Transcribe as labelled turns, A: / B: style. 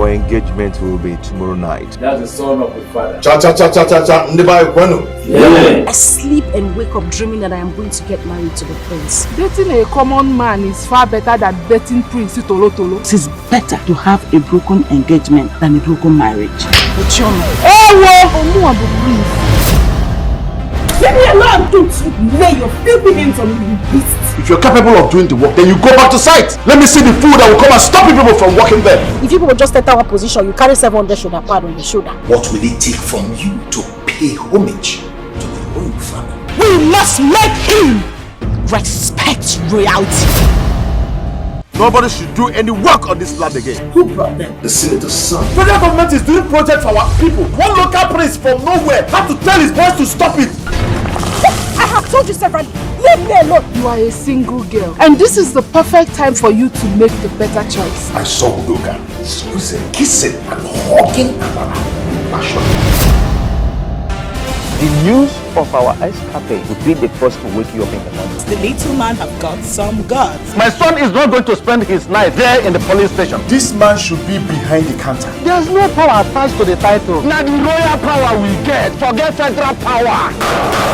A: our engagement will be tomorrow night.
B: That's the son of the father.
C: I sleep and wake up dreaming that I am going to get married to the prince.
D: Dating a common man is far better than dating Prince Tolo Tolo.
E: It is better to have a broken engagement than a broken marriage.
C: But you're not.
E: Leave me alone! Don't you lay your filthy hands on me, you beast!
F: If you're capable of doing the work, then you go back to site. Let me see the food that will come and stop you people from working there.
C: If you people just enter our position, you carry 700 shoulder pad on your shoulder.
F: What will it take from you to pay homage to the royal family?
E: We must make him respect royalty.
F: Nobody should do any work on this land again.
E: Who brought them?
F: The senator's son. Federal government is doing project for our people. One local prince from nowhere had to tell his boys to stop it.
C: I have told you severally. Leave me alone.
D: You are a single girl, and this is the perfect time for you to make the better choice.
F: I saw Udoka squeezing, kissing, and hugging Amara with passion.
A: The news of our escapade will be the first to wake you up in the morning.
E: The little man have got some guts.
A: My son is not going to spend his night there in the police station.
F: This man should be behind the counter.
A: There's no power attached to the title. Now the royal power we get. Forget federal power.